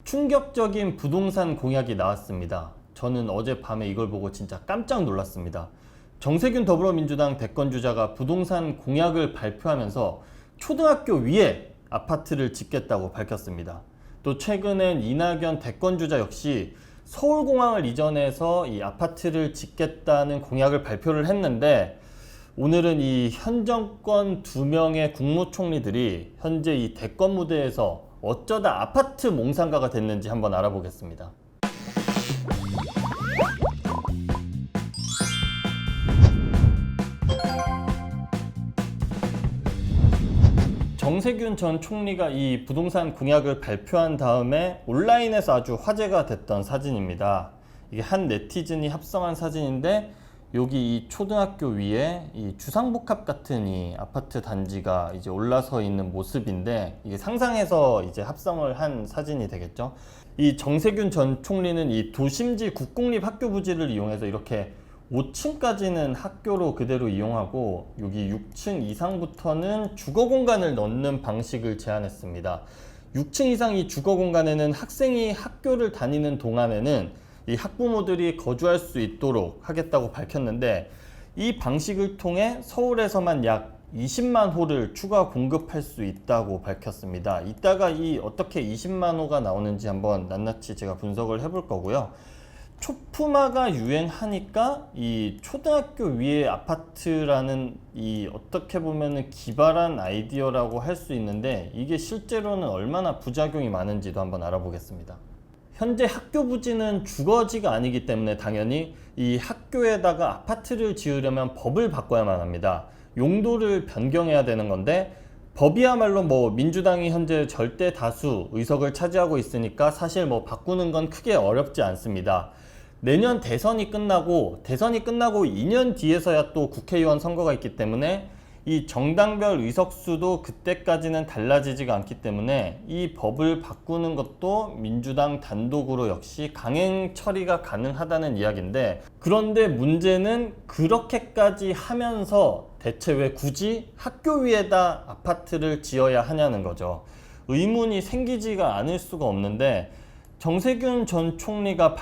충격적인 부동산 공약이 나왔습니다. 저는 어젯밤에 이걸 보고 진짜 깜짝 놀랐습니다. 정세균 더불어민주당 대권주자가 부동산 공약을 발표하면서 초등학교 위에 아파트를 짓겠다고 밝혔습니다. 또 최근엔 이낙연 대권주자 역시 서울공항을 이전해서 이 아파트를 짓겠다는 공약을 발표를 했는데, 오늘은 이 현 정권 2명의 국무총리들이 현재 이 대권 무대에서 어쩌다 아파트 몽상가가 됐는지 한번 알아보겠습니다. 정세균 전 총리가 이 부동산 공약을 발표한 다음에 온라인에서 아주 화제가 됐던 사진입니다. 이게 한 네티즌이 합성한 사진인데, 여기 이 초등학교 위에 이 주상복합 같은 이 아파트 단지가 이제 올라서 있는 모습인데, 이게 상상해서 이제 합성을 한 사진이 되겠죠. 이 정세균 전 총리는 이 도심지 국공립 학교 부지를 이용해서 이렇게 5층까지는 학교로 그대로 이용하고, 여기 6층 이상부터는 주거 공간을 넣는 방식을 제안했습니다. 6층 이상 이 주거 공간에는 학생이 학교를 다니는 동안에는 이 학부모들이 거주할 수 있도록 하겠다고 밝혔는데, 이 방식을 통해 서울에서만 약 20만 호를 추가 공급할 수 있다고 밝혔습니다. 이따가 이 어떻게 20만 호가 나오는지 한번 낱낱이 제가 분석을 해볼 거고요. 초품화가 유행하니까 이 초등학교 위에 아파트라는 이 어떻게 보면은 기발한 아이디어라고 할 수 있는데, 이게 실제로는 얼마나 부작용이 많은지도 한번 알아보겠습니다. 현재 학교 부지는 주거지가 아니기 때문에 당연히 이 학교에다가 아파트를 지으려면 법을 바꿔야만 합니다. 용도를 변경해야 되는 건데, 법이야말로 뭐 민주당이 현재 절대 다수 의석을 차지하고 있으니까 사실 뭐 바꾸는 건 크게 어렵지 않습니다. 내년 대선이 끝나고 2년 뒤에서야 또 국회의원 선거가 있기 때문에 이 정당별 의석수도 그때까지는 달라지지가 않기 때문에 이 법을 바꾸는 것도 민주당 단독으로 역시 강행 처리가 가능하다는 이야기인데, 그런데 문제는 그렇게까지 하면서 대체 왜 굳이 학교 위에다 아파트를 지어야 하냐는 거죠. 의문이 생기지가 않을 수가 없는데, 정세균 전 총리가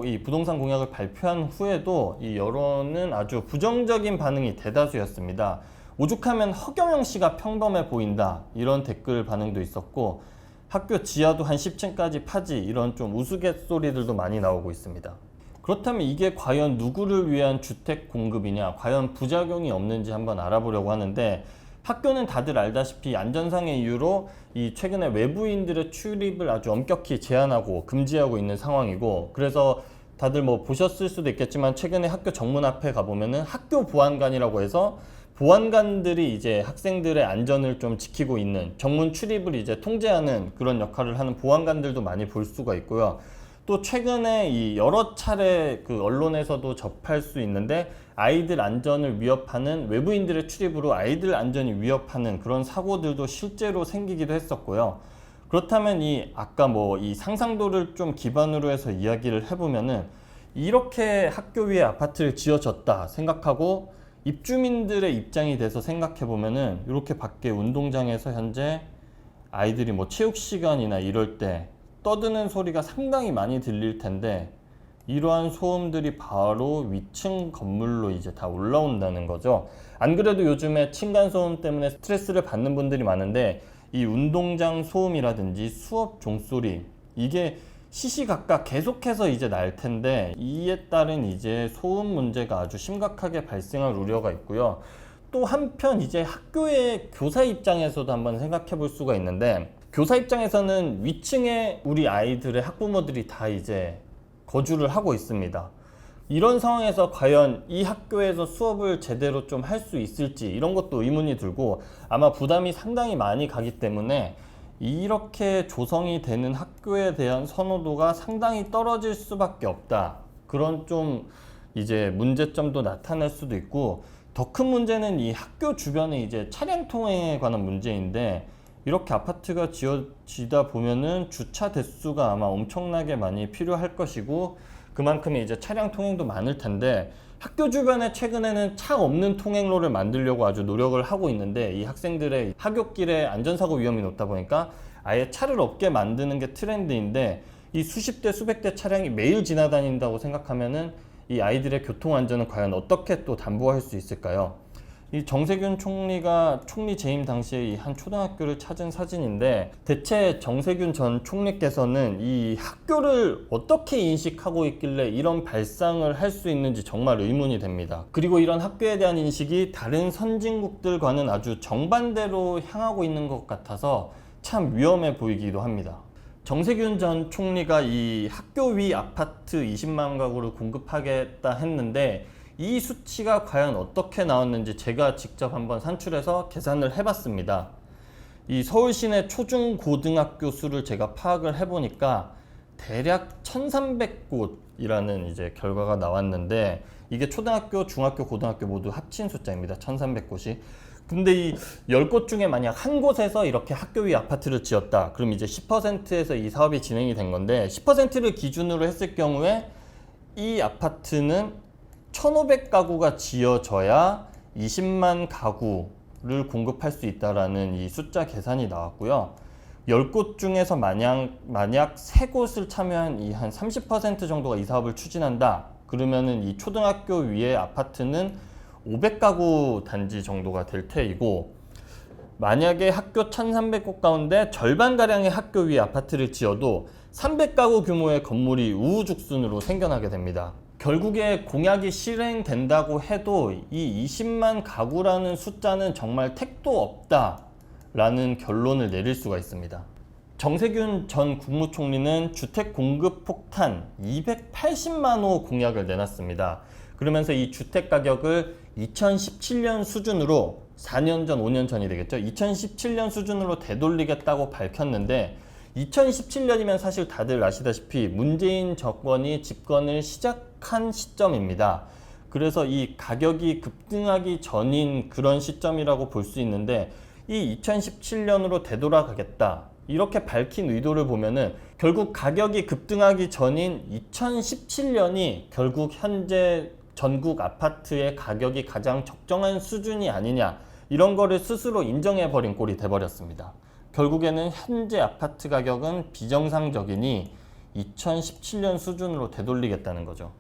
이 부동산 공약을 발표한 후에도 이 여론은 아주 부정적인 반응이 대다수였습니다. 오죽하면 허경영 씨가 평범해 보인다, 이런 댓글 반응도 있었고, 학교 지하도 한 10층까지 파지, 이런 좀 우스갯소리들도 많이 나오고 있습니다. 그렇다면 이게 과연 누구를 위한 주택 공급이냐, 과연 부작용이 없는지 한번 알아보려고 하는데, 학교는 다들 알다시피 안전상의 이유로 이 최근에 외부인들의 출입을 아주 엄격히 제한하고 금지하고 있는 상황이고, 그래서 다들 뭐 보셨을 수도 있겠지만 최근에 학교 정문 앞에 가보면은 학교 보안관이라고 해서 보안관들이 이제 학생들의 안전을 좀 지키고 있는, 정문 출입을 이제 통제하는 그런 역할을 하는 보안관들도 많이 볼 수가 있고요. 또 최근에 이 여러 차례 그 언론에서도 접할 수 있는데, 아이들 안전을 위협하는, 외부인들의 출입으로 아이들 안전이 위협하는 그런 사고들도 실제로 생기기도 했었고요. 그렇다면 아까 뭐 이 상상도를 좀 기반으로 해서 이야기를 해보면은, 이렇게 학교 위에 아파트를 지어졌다 생각하고 입주민들의 입장이 돼서 생각해보면은, 이렇게 밖에 운동장에서 현재 아이들이 뭐 체육 시간이나 이럴 때 떠드는 소리가 상당히 많이 들릴 텐데, 이러한 소음들이 바로 위층 건물로 이제 다 올라온다는 거죠. 안 그래도 요즘에 층간소음 때문에 스트레스를 받는 분들이 많은데, 이 운동장 소음이라든지 수업 종소리, 이게 시시각각 계속해서 이제 날 텐데, 이에 따른 이제 소음 문제가 아주 심각하게 발생할 우려가 있고요. 또 한편 이제 학교의 교사 입장에서도 한번 생각해 볼 수가 있는데, 교사 입장에서는 위층에 우리 아이들의 학부모들이 다 이제 거주를 하고 있습니다. 이런 상황에서 과연 이 학교에서 수업을 제대로 좀 할 수 있을지, 이런 것도 의문이 들고, 아마 부담이 상당히 많이 가기 때문에 이렇게 조성이 되는 학교에 대한 선호도가 상당히 떨어질 수밖에 없다, 그런 좀 이제 문제점도 나타날 수도 있고, 더 큰 문제는 이 학교 주변에 이제 차량 통행에 관한 문제인데, 이렇게 아파트가 지어지다 보면은 주차 대수가 아마 엄청나게 많이 필요할 것이고, 그만큼 이제 차량 통행도 많을 텐데, 학교 주변에 최근에는 차 없는 통행로를 만들려고 아주 노력을 하고 있는데, 이 학생들의 하굣길에 안전사고 위험이 높다 보니까 아예 차를 없게 만드는 게 트렌드인데 이 수십 대 수백 대 차량이 매일 지나다닌다고 생각하면은 이 아이들의 교통 안전은 과연 어떻게 또 담보할 수 있을까요? 이 정세균 총리가 총리 재임 당시에 이 한 초등학교를 찾은 사진인데, 대체 정세균 전 총리께서는 이 학교를 어떻게 인식하고 있길래 이런 발상을 할 수 있는지 정말 의문이 됩니다. 그리고 이런 학교에 대한 인식이 다른 선진국들과는 아주 정반대로 향하고 있는 것 같아서 참 위험해 보이기도 합니다. 정세균 전 총리가 이 학교 위 아파트 20만 가구를 공급하겠다 했는데 이 수치가 과연 어떻게 나왔는지 제가 직접 한번 산출해서 계산을 해봤습니다. 이 서울 시내 초중 고등학교 수를 제가 파악을 해보니까 대략 1,300곳이라는 이제 결과가 나왔는데, 이게 초등학교, 중학교, 고등학교 모두 합친 숫자입니다. 1,300곳이. 근데 이 10곳 중에 만약 한 곳에서 이렇게 학교 위 아파트를 지었다. 그럼 이제 10%에서 이 사업이 진행이 된 건데, 10%를 기준으로 했을 경우에 이 아파트는 1,500가구가 지어져야 20만 가구를 공급할 수 있다라는 이 숫자 계산이 나왔고요. 10곳 중에서 만약 3곳을 참여한 이 한 30% 정도가 이 사업을 추진한다. 그러면은 이 초등학교 위의 아파트는 500가구 단지 정도가 될 테이고, 만약에 학교 1,300곳 가운데 절반가량의 학교 위 아파트를 지어도 300가구 규모의 건물이 우후죽순으로 생겨나게 됩니다. 결국에 공약이 실행된다고 해도 이 20만 가구라는 숫자는 정말 택도 없다라는 결론을 내릴 수가 있습니다. 정세균 전 국무총리는 주택 공급 폭탄 280만 호 공약을 내놨습니다. 그러면서 이 주택 가격을 2017년 수준으로, 4년 전, 5년 전이 되겠죠. 2017년 수준으로 되돌리겠다고 밝혔는데, 2017년이면 사실 다들 아시다시피 문재인 정권이 집권을 시작한 시점입니다. 그래서 이 가격이 급등하기 전인 그런 시점이라고 볼 수 있는데, 이 2017년으로 되돌아가겠다 이렇게 밝힌 의도를 보면은 결국 가격이 급등하기 전인 2017년이 결국 현재 전국 아파트의 가격이 가장 적정한 수준이 아니냐, 이런 거를 스스로 인정해버린 꼴이 돼버렸습니다. 결국에는 현재 아파트 가격은 비정상적이니 2017년 수준으로 되돌리겠다는 거죠.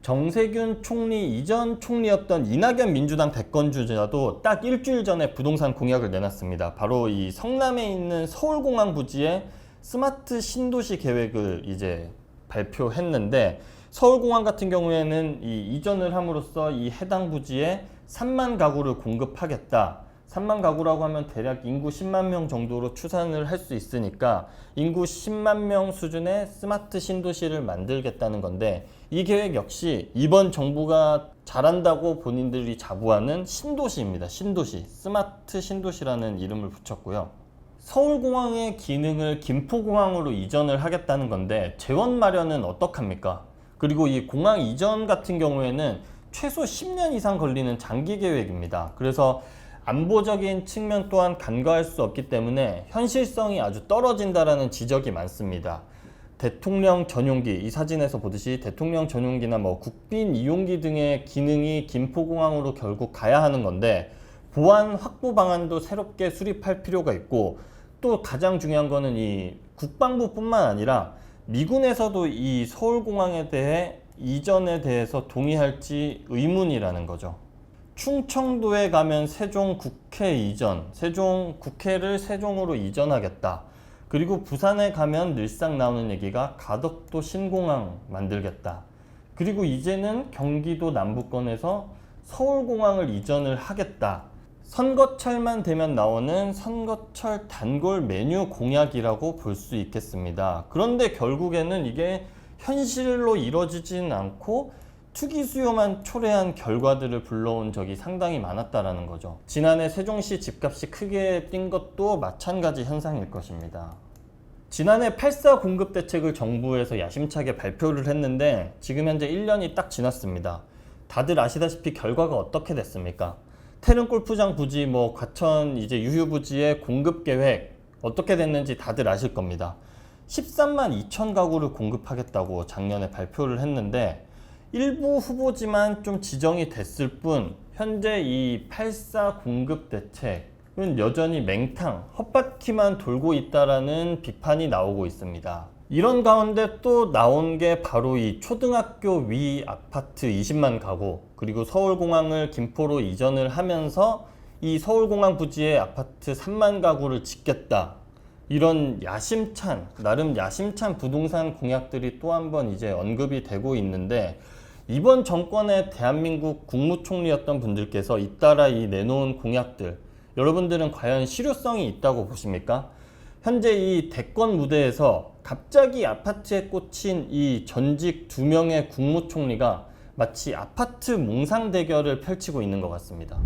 정세균 총리 이전 총리였던 이낙연 민주당 대권주자도 딱 일주일 전에 부동산 공약을 내놨습니다. 바로 이 성남에 있는 서울공항 부지에 스마트 신도시 계획을 이제 발표했는데, 서울공항 같은 경우에는 이 이전을 함으로써 이 해당 부지에 3만 가구를 공급하겠다. 3만 가구라고 하면 대략 인구 10만 명 정도로 추산을 할 수 있으니까 인구 10만 명 수준의 스마트 신도시를 만들겠다는 건데, 이 계획 역시 이번 정부가 잘한다고 본인들이 자부하는 신도시입니다. 신도시, 스마트 신도시라는 이름을 붙였고요. 서울공항의 기능을 김포공항으로 이전을 하겠다는 건데, 재원 마련은 어떡합니까? 그리고 이 공항 이전 같은 경우에는 최소 10년 이상 걸리는 장기 계획입니다. 그래서 안보적인 측면 또한 간과할 수 없기 때문에 현실성이 아주 떨어진다라는 지적이 많습니다. 대통령 전용기, 이 사진에서 보듯이 대통령 전용기나 뭐 국빈 이용기 등의 기능이 김포공항으로 결국 가야 하는 건데, 보안 확보 방안도 새롭게 수립할 필요가 있고, 또 가장 중요한 거는 이 국방부뿐만 아니라 미군에서도 이 서울공항에 대해 이전에 대해서 동의할지 의문이라는 거죠. 충청도에 가면 세종 국회 이전, 세종 국회를 세종으로 이전하겠다. 그리고 부산에 가면 늘상 나오는 얘기가 가덕도 신공항 만들겠다. 그리고 이제는 경기도 남부권에서 서울공항을 이전을 하겠다. 선거철만 되면 나오는 선거철 단골 메뉴 공약이라고 볼 수 있겠습니다. 그런데 결국에는 이게 현실로 이루어지진 않고 투기 수요만 초래한 결과들을 불러온 적이 상당히 많았다라는 거죠. 지난해 세종시 집값이 크게 뛴 것도 마찬가지 현상일 것입니다. 지난해 8.4 공급 대책을 정부에서 야심차게 발표를 했는데, 지금 현재 1년이 딱 지났습니다. 다들 아시다시피 결과가 어떻게 됐습니까? 태릉 골프장 부지, 뭐 과천 이제 유휴 부지의 공급 계획 어떻게 됐는지 다들 아실 겁니다. 13만 2천 가구를 공급하겠다고 작년에 발표를 했는데, 일부 후보지만 좀 지정이 됐을 뿐, 현재 이 8.4 공급 대책 여전히 맹탕, 헛바퀴만 돌고 있다라는 비판이 나오고 있습니다. 이런 가운데 또 나온 게 바로 이 초등학교 위 아파트 20만 가구, 그리고 서울공항을 김포로 이전을 하면서 이 서울공항 부지에 아파트 3만 가구를 짓겠다. 이런 야심찬, 나름 야심찬 부동산 공약들이 또 한 번 이제 언급이 되고 있는데, 이번 정권의 대한민국 국무총리였던 분들께서 잇따라 이 내놓은 공약들, 여러분들은 과연 실효성이 있다고 보십니까? 현재 이 대권 무대에서 갑자기 아파트에 꽂힌 이 전직 2명의 국무총리가 마치 아파트 몽상 대결을 펼치고 있는 것 같습니다.